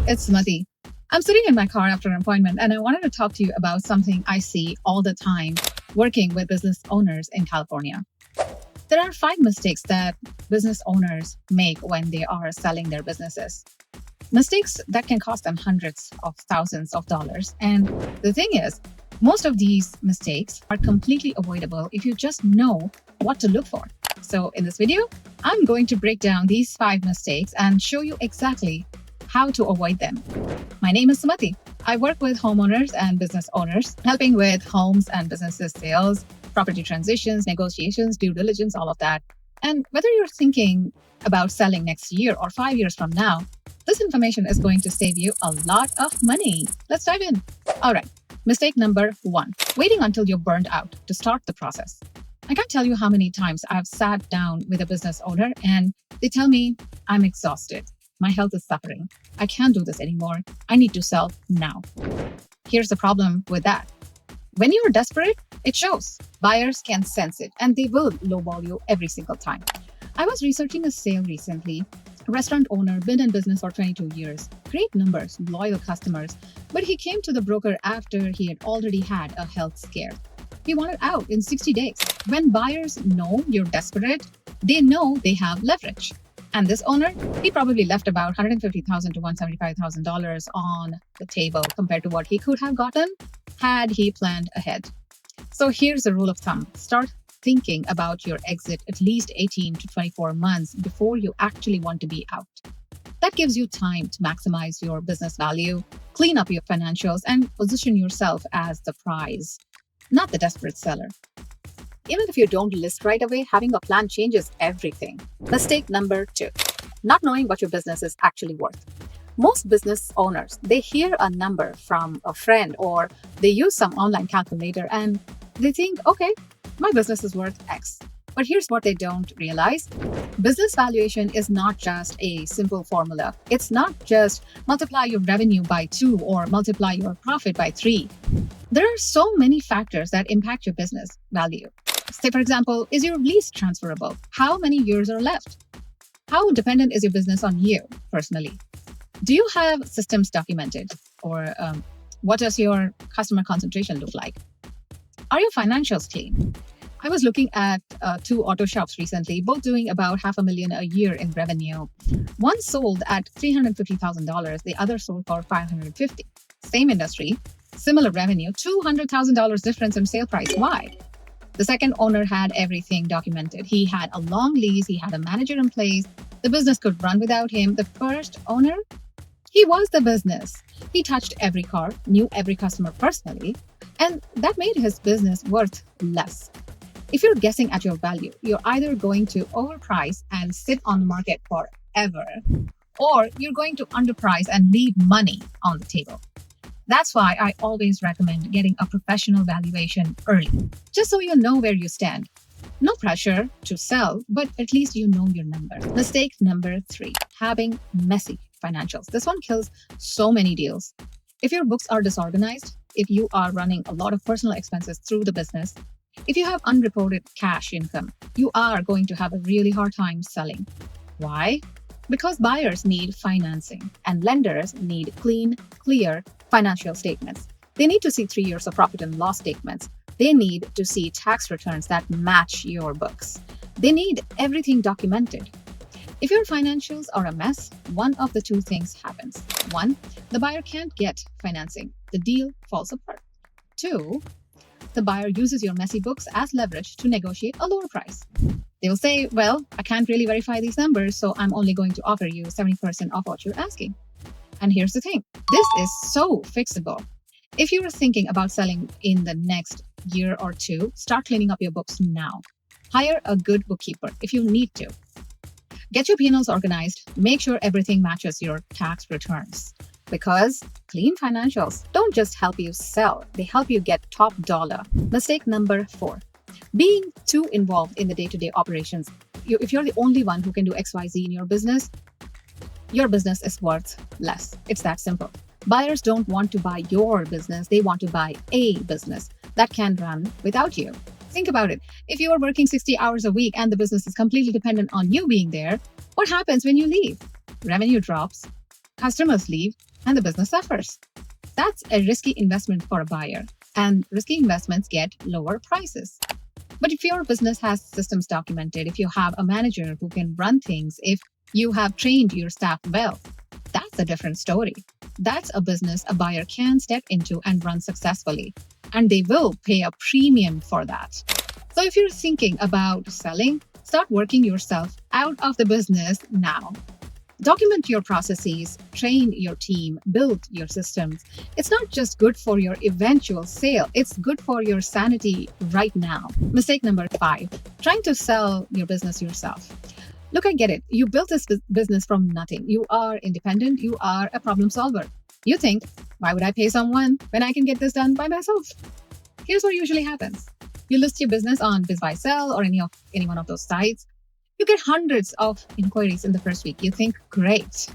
it's Smati. I'm sitting in my car after an appointment and I wanted to talk to you about something I see all the time working with business owners in California. There are 5 mistakes that business owners make when they are selling their businesses. Mistakes that can cost them hundreds of thousands of dollars. And the thing is, most of these mistakes are completely avoidable if you just know what to look for. So in this video, I'm going to break down these 5 mistakes and show you exactly how to avoid them. My name is Sumati. I work with homeowners and business owners, helping with homes and businesses sales, property transitions, negotiations, due diligence, all of that. And whether you're thinking about selling next year or 5 years from now, this information is going to save you a lot of money. Let's dive in. All right. Mistake number 1, waiting until you're burned out to start the process. I can't tell you how many times I've sat down with a business owner and they tell me, I'm exhausted. My health is suffering. I can't do this anymore. I need to sell now. Here's the problem with that. When you're desperate, it shows. Buyers can sense it and they will lowball you every single time. I was researching a sale recently. A restaurant owner, been in business for 22 years. Great numbers, loyal customers. But he came to the broker after he had already had a health scare. He wanted out in 60 days. When buyers know you're desperate, they know they have leverage. And this owner, he probably left about $150,000 to $175,000 on the table compared to what he could have gotten had he planned ahead. So here's the rule of thumb. Start thinking about your exit at least 18 to 24 months before you actually want to be out. That gives you time to maximize your business value, clean up your financials, and position yourself as the prize, not the desperate seller. Even if you don't list right away, having a plan changes everything. Mistake number 2, not knowing what your business is actually worth. Most business owners, they hear a number from a friend or they use some online calculator and they think, okay, my business is worth X. But here's what they don't realize. Business valuation is not just a simple formula. It's not just multiply your revenue by 2 or multiply your profit by 3. There are so many factors that impact your business value. Say, for example, is your lease transferable? How many years are left? How dependent is your business on you personally? Do you have systems documented? Or what does your customer concentration look like? Are your financials clean? I was looking at 2 auto shops recently, both doing about $500,000 a year in revenue. One sold at $350,000, the other sold for $550,000. Same industry, similar revenue, $200,000 difference in sale price. Why? The second owner had everything documented. He had a long lease, he had a manager in place, the business could run without him. The first owner, he was the business. He touched every car, knew every customer personally, and that made his business worth less. If you're guessing at your value, you're either going to overprice and sit on the market forever, or you're going to underprice and leave money on the table. That's why I always recommend getting a professional valuation early, just so you know where you stand. No pressure to sell, but at least you know your numbers. Mistake number 3, having messy financials. This one kills so many deals. If your books are disorganized, if you are running a lot of personal expenses through the business, if you have unreported cash income, you are going to have a really hard time selling. Why? Because buyers need financing and lenders need clean, clear financial statements. They need to see 3 years of profit and loss statements. They need to see tax returns that match your books. They need everything documented. If your financials are a mess, one of the 2 things happens. 1, the buyer can't get financing. The deal falls apart. 2, the buyer uses your messy books as leverage to negotiate a lower price. They will say, well, I can't really verify these numbers, so I'm only going to offer you 70% of what you're asking. And here's the thing. This is so fixable. If you're thinking about selling in the next year or 2, start cleaning up your books now. Hire a good bookkeeper if you need to. Get your P&Ls organized. Make sure everything matches your tax returns. Because clean financials don't just help you sell, they help you get top dollar. Mistake number 4, being too involved in the day-to-day operations. If you're the only one who can do XYZ in your business is worth less. It's that simple. Buyers don't want to buy your business, they want to buy a business that can run without you. Think about it. If you are working 60 hours a week and the business is completely dependent on you being there, what happens when you leave? Revenue drops, customers leave, and the business suffers. That's a risky investment for a buyer, and risky investments get lower prices. But if your business has systems documented, if you have a manager who can run things, if you have trained your staff well, that's a different story. That's a business a buyer can step into and run successfully, and they will pay a premium for that. So if you're thinking about selling, start working yourself out of the business now. Document your processes, train your team, build your systems. It's not just good for your eventual sale, it's good for your sanity right now. Mistake number 5, trying to sell your business yourself. Look, I get it. You built this business from nothing. You are independent. You are a problem solver. You think, why would I pay someone when I can get this done by myself? Here's what usually happens. You list your business on BizBuySell or any one of those sites. You get hundreds of inquiries in the first week. You think, great.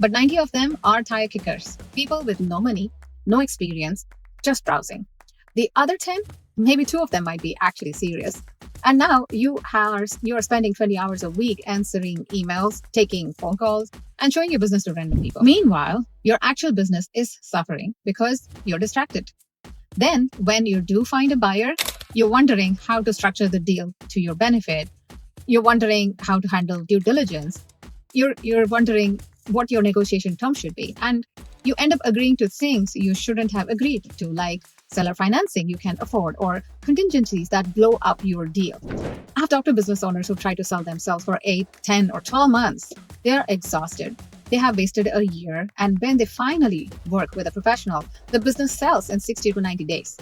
But 90 of them are tire kickers, people with no money, no experience, just browsing. The other 10, maybe 2 of them might be actually serious. And now you are spending 20 hours a week answering emails, taking phone calls, and showing your business to random people. Meanwhile, your actual business is suffering because you're distracted. Then, when you do find a buyer, you're wondering how to structure the deal to your benefit. You're wondering how to handle due diligence. You're wondering what your negotiation terms should be. And you end up agreeing to things you shouldn't have agreed to, like seller financing you can't afford or contingencies that blow up your deal. I've talked to business owners who try to sell themselves for 8, 10, or 12 months. They're exhausted. They have wasted a year. And when they finally work with a professional, the business sells in 60 to 90 days.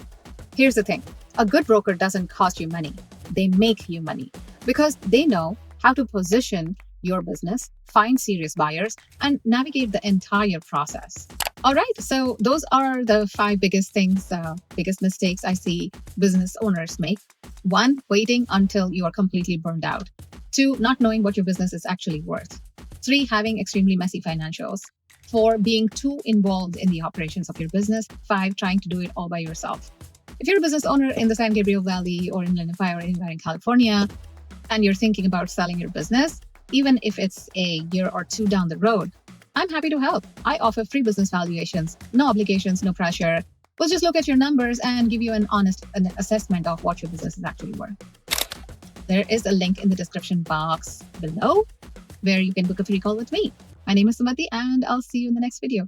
Here's the thing. A good broker doesn't cost you money. They make you money because they know how to position your business, find serious buyers, and navigate the entire process. All right, so those are the 5 biggest mistakes I see business owners make. 1, waiting until you are completely burned out. 2, not knowing what your business is actually worth. 3, having extremely messy financials. 4, being too involved in the operations of your business. 5, trying to do it all by yourself. If you're a business owner in the San Gabriel Valley or in Illinois or anywhere in California, and you're thinking about selling your business, even if it's a year or 2 down the road, I'm happy to help. I offer free business valuations, no obligations, no pressure. We'll just look at your numbers and give you an honest assessment of what your business is actually worth. There is a link in the description box below where you can book a free call with me. My name is Sumati, and I'll see you in the next video.